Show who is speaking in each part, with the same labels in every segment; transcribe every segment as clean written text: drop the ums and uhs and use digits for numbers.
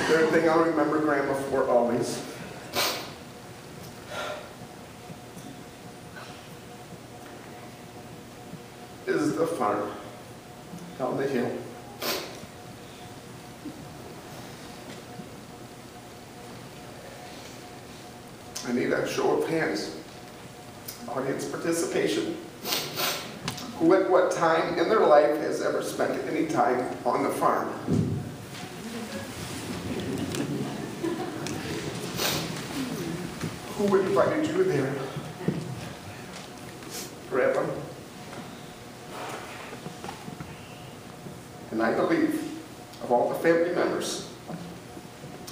Speaker 1: Third thing I'll remember Grandma for always is the farm down the hill. I need a show of hands, audience participation. Who at what time in their life has ever spent any time on the farm? Who invited you there? Grandma? And I believe, of all the family members,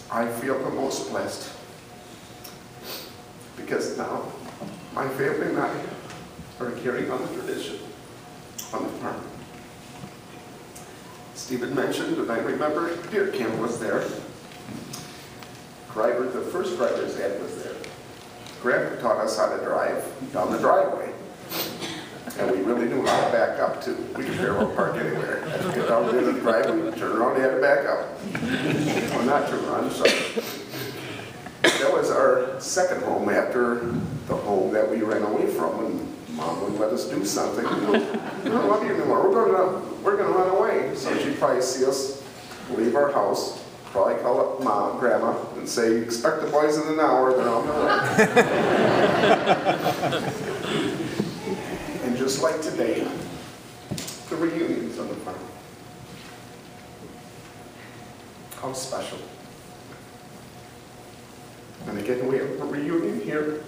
Speaker 1: I feel the most blessed. Because now, my family and I are carrying on the tradition on the farm. Stephen mentioned, and I remember deer camp was there. The first driver's ed was there. Grandpa taught us how to drive down the driveway. And we really knew how to back up too. We could parallel park anywhere. Get down to the driveway, turn around, and had to back up. Well, not turn around, so. That was our second home after the home that we ran away from when Mom wouldn't let us do something. We don't love you anymore. We're gonna run away. So she'd probably see us leave our house, probably call up Mom, Grandma, and say, expect the boys in an hour, they're on their way. And just like today, the reunions on the farm. How special. And again, we have a reunion here.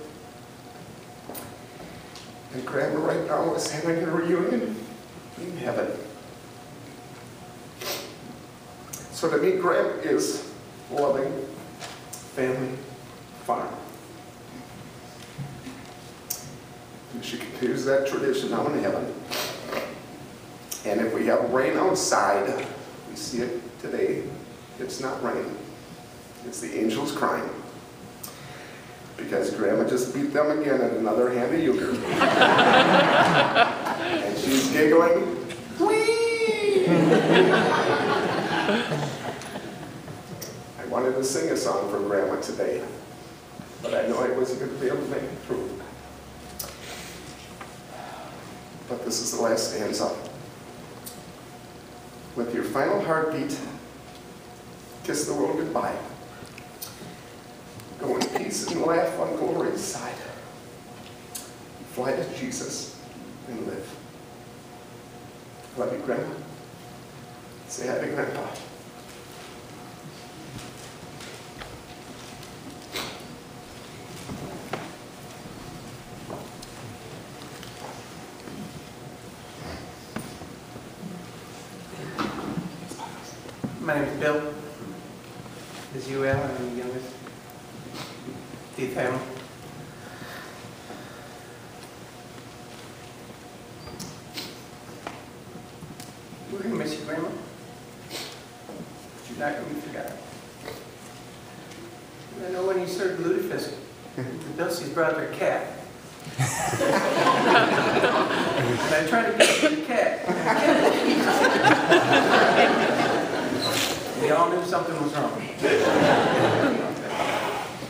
Speaker 1: And Grandma right now is having a reunion in heaven. So to me, Grandma is loving family farm. And she continues that tradition now in heaven. And if we have rain outside, we see it today, it's not rain. It's the angels crying. Because Grandma just beat them again at another hand of euchre. And she's giggling, whee! I wanted to sing a song for Grandma today, but I know I wasn't going to be able to make it through. But this is the last stanza. With your final heartbeat, kiss the world goodbye. Go in peace and laugh on glory's side. Fly to Jesus and live. Love you, Grandma. Say hi to Grandpa.
Speaker 2: My name is Bill. This is UL. I'm the youngest. Deep family. We're going to miss you, Grandma. But you're not going to be forgotten. I know when you served lutefisk, the Bilsies brought their cat. And I tried to get the cat. We all knew something was wrong.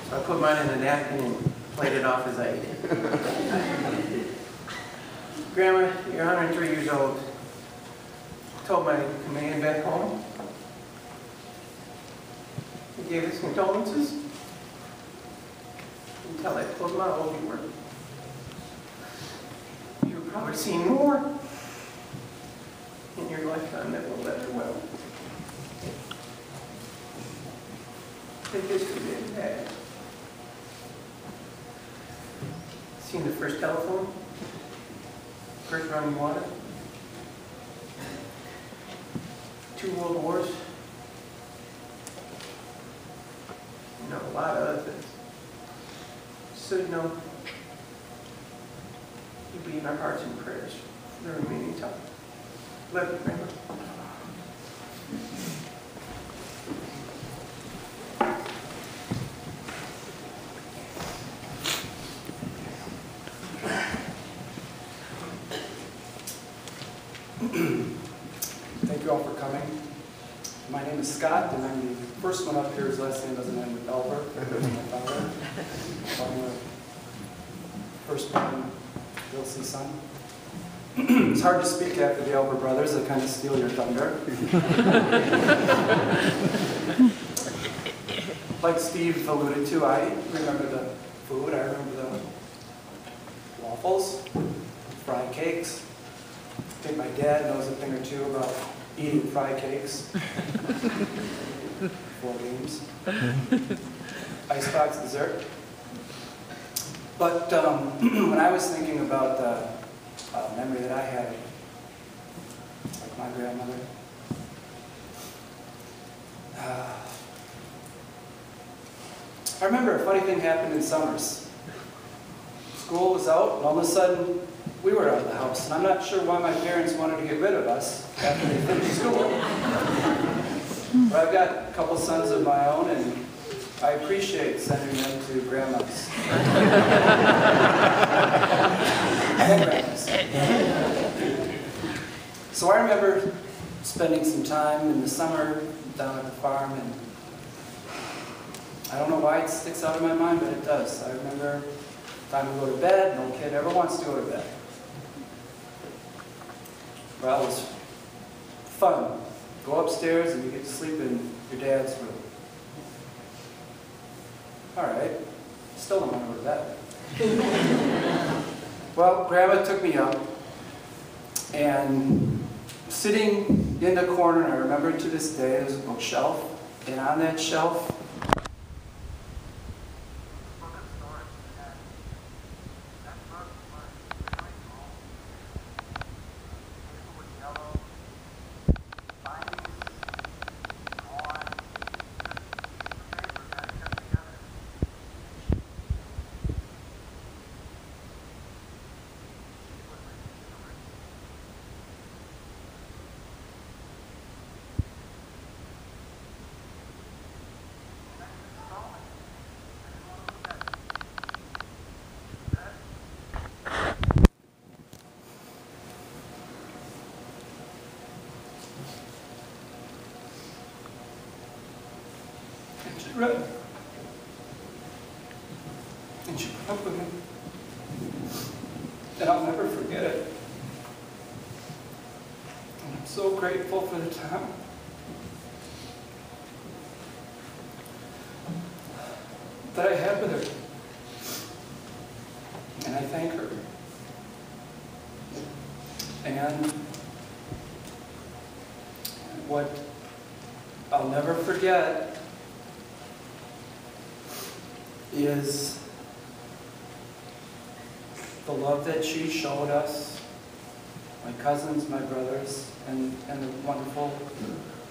Speaker 2: So I put mine in a napkin and played it off as I ate it. Grandma, you're 103 years old. I told my command back home. He gave us condolences until I told him how old you were. You've probably seen more in your lifetime that will let her well. The history that you had. Seen the first telephone, first running water, 2 world wars, you know, a lot of other things. So you know, you'll be in our hearts and prayers for the remaining time. Love you, Grandma.
Speaker 3: Thank you all for coming. My name is Scott, and I'm the first one up here whose last name doesn't end with Elber. That's my father. I'm the firstborn Dilsey son. It's hard to speak after the Elber brothers. They kind of steal your thunder. Like Steve alluded to, I remember the food. I remember the waffles, fried cakes. I think my dad knows a thing or two about eating fried cakes. 4 games. Icebox dessert. But when I was thinking about the memory that I had, like my grandmother, I remember a funny thing happened in summers. School was out, and all of a sudden, we were out of the house. And I'm not sure why my parents wanted to get rid of us after they finished school. But I've got a couple sons of my own, and I appreciate sending them to grandma's. And grandma's. So I remember spending some time in the summer down at the farm, and I don't know why it sticks out in my mind, but it does. I remember time to go to bed. No kid ever wants to go to bed. Well, it was fun. Go upstairs and you get to sleep in your dad's room. All right, still don't want to go to bed. Well, Grandma took me up, and sitting in the corner, and I remember to this day, there was a bookshelf, and on that shelf, read. And she put up with me. And I'll never forget it. And I'm so grateful for the time. That I had with her. And I thank her. And what I'll never forget is the love that she showed us, my cousins, my brothers, and the wonderful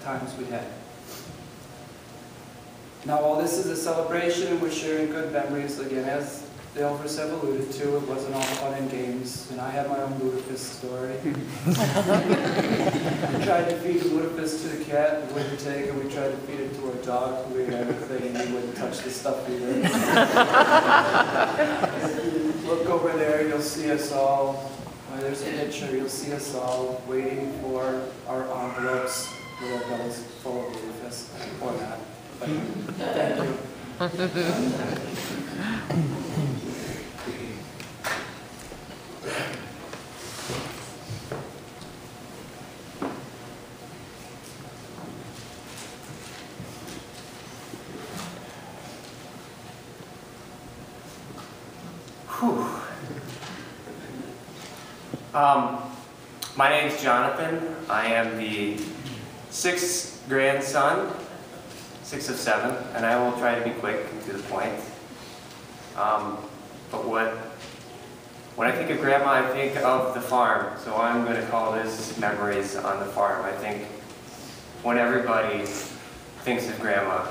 Speaker 3: times we had. Now, while this is a celebration and we're sharing good memories, again, as the Elvers have alluded to, it wasn't all fun and games, and I have my own ludicrous story. We tried to feed ludicrous to the cat, it wouldn't take, and we tried to feed it to our dog, who ate everything, and he wouldn't touch the stuff either. If you look over there, you'll see us all. There's a picture, you'll see us all waiting for our envelopes with our bellies full of ludicrous, or not. But thank you.
Speaker 4: My name's Jonathan. I am the 6th grandson, 6 of 7, and I will try to be quick and to the point. But when I think of Grandma, I think of the farm. So I'm going to call this Memories on the Farm. I think when everybody thinks of Grandma,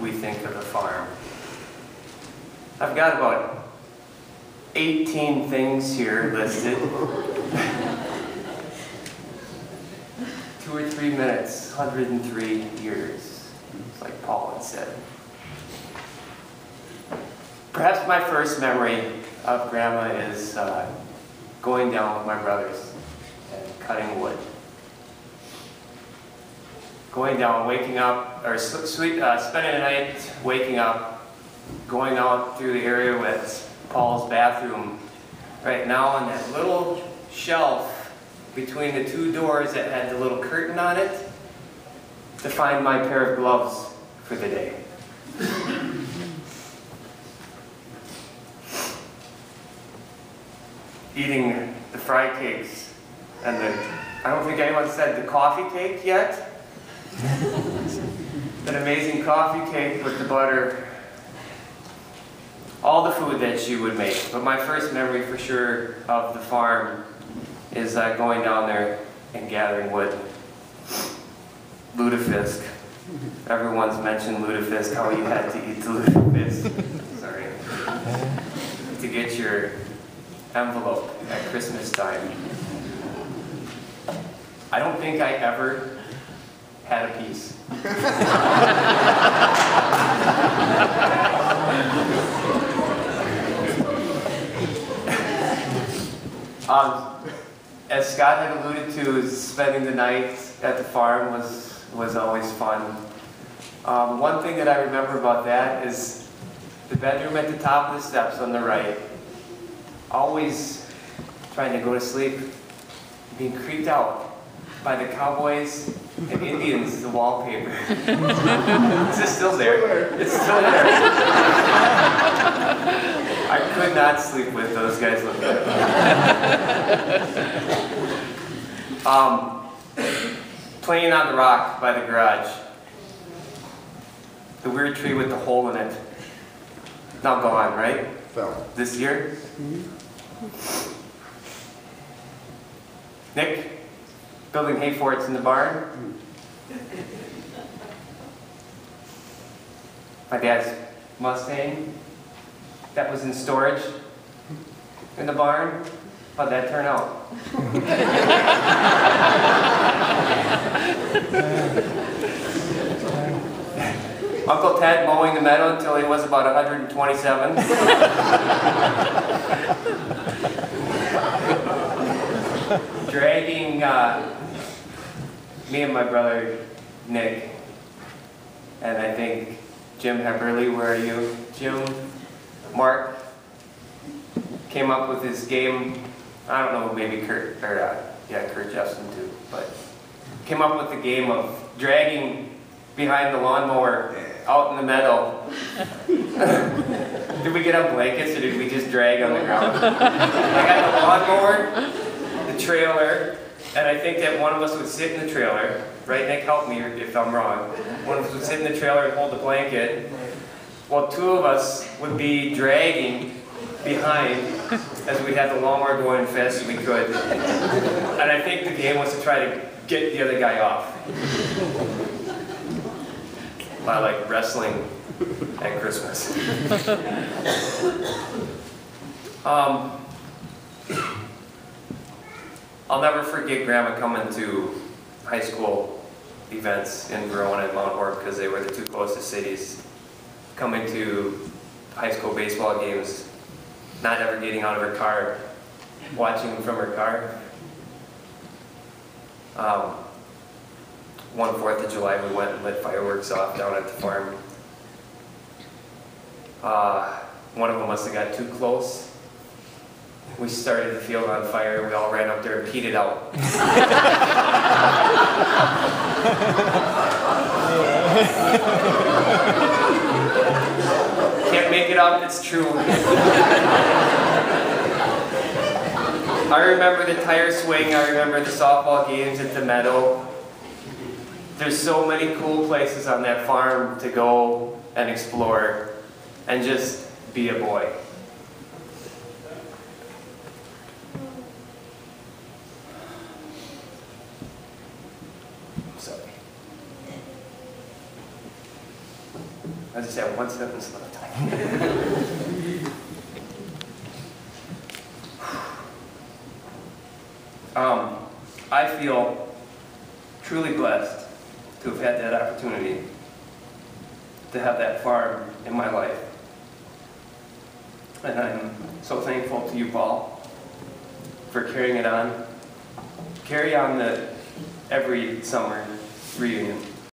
Speaker 4: we think of the farm. I've got about 18 things here listed. 2 or 3 minutes, 103 years, like Paul had said. Perhaps my first memory of Grandma is going down with my brothers and cutting wood. going down, waking up, or spending the night, waking up, going out through the area with Paul's bathroom. Right now on that little shelf between the two doors that had the little curtain on it, to find my pair of gloves for the day. Eating the fry cakes and I don't think anyone said the coffee cake yet. That amazing coffee cake with the butter. All the food that she would make. But my first memory for sure of the farm is going down there and gathering wood. Lutefisk. Everyone's mentioned lutefisk, how you had to eat the lutefisk. Sorry. To get your envelope at Christmas time. I don't think I ever had a piece. As Scott had alluded to, spending the night at the farm was always fun. One thing that I remember about that is the bedroom at the top of the steps on the right. Always trying to go to sleep, being creeped out by the cowboys and Indians, the wallpaper. Is it still there? It's still there. I could not sleep with those guys like that. Playing on the rock by the garage. The weird tree with the hole in it. Now gone, right?
Speaker 1: Fell.
Speaker 4: This year? Nick? Building hay forts in the barn? My dad's Mustang that was in storage in the barn. How'd that turn out? Uncle Ted mowing the meadow until he was about 127. Dragging me and my brother Nick, and I think Jim Heberly, where are you? Jim, Mark, came up with this game. I don't know, maybe Kurt, or Kurt Jeffson too, but came up with the game of dragging behind the lawnmower out in the meadow. Did we get on blankets or did we just drag on the ground? I got the lawnmower, the trailer, and I think that one of us would sit in the trailer, right? Nick, help me if I'm wrong. One of us would sit in the trailer and hold the blanket, while two of us would be dragging behind as we had the lawnmower going as fast as we could. And I think the game was to try to get the other guy off. By like wrestling at Christmas. I'll never forget Grandma coming to high school events in Verona and Mount Orb because they were the two closest cities. Coming to high school baseball games, not ever getting out of her car, watching them from her car. One 4th of July, we went and lit fireworks off down at the farm. One of them must have got too close. We started the field on fire, and we all ran up there and peed it out. Can't make it up, it's true. I remember the tire swing, I remember the softball games at the meadow. There's so many cool places on that farm to go and explore and just be a boy. Sorry. I just have one sentence left. I feel truly blessed to have had that opportunity to have that farm in my life. And I'm so thankful to you, Paul, for carrying it on. Carry on the every summer reunion.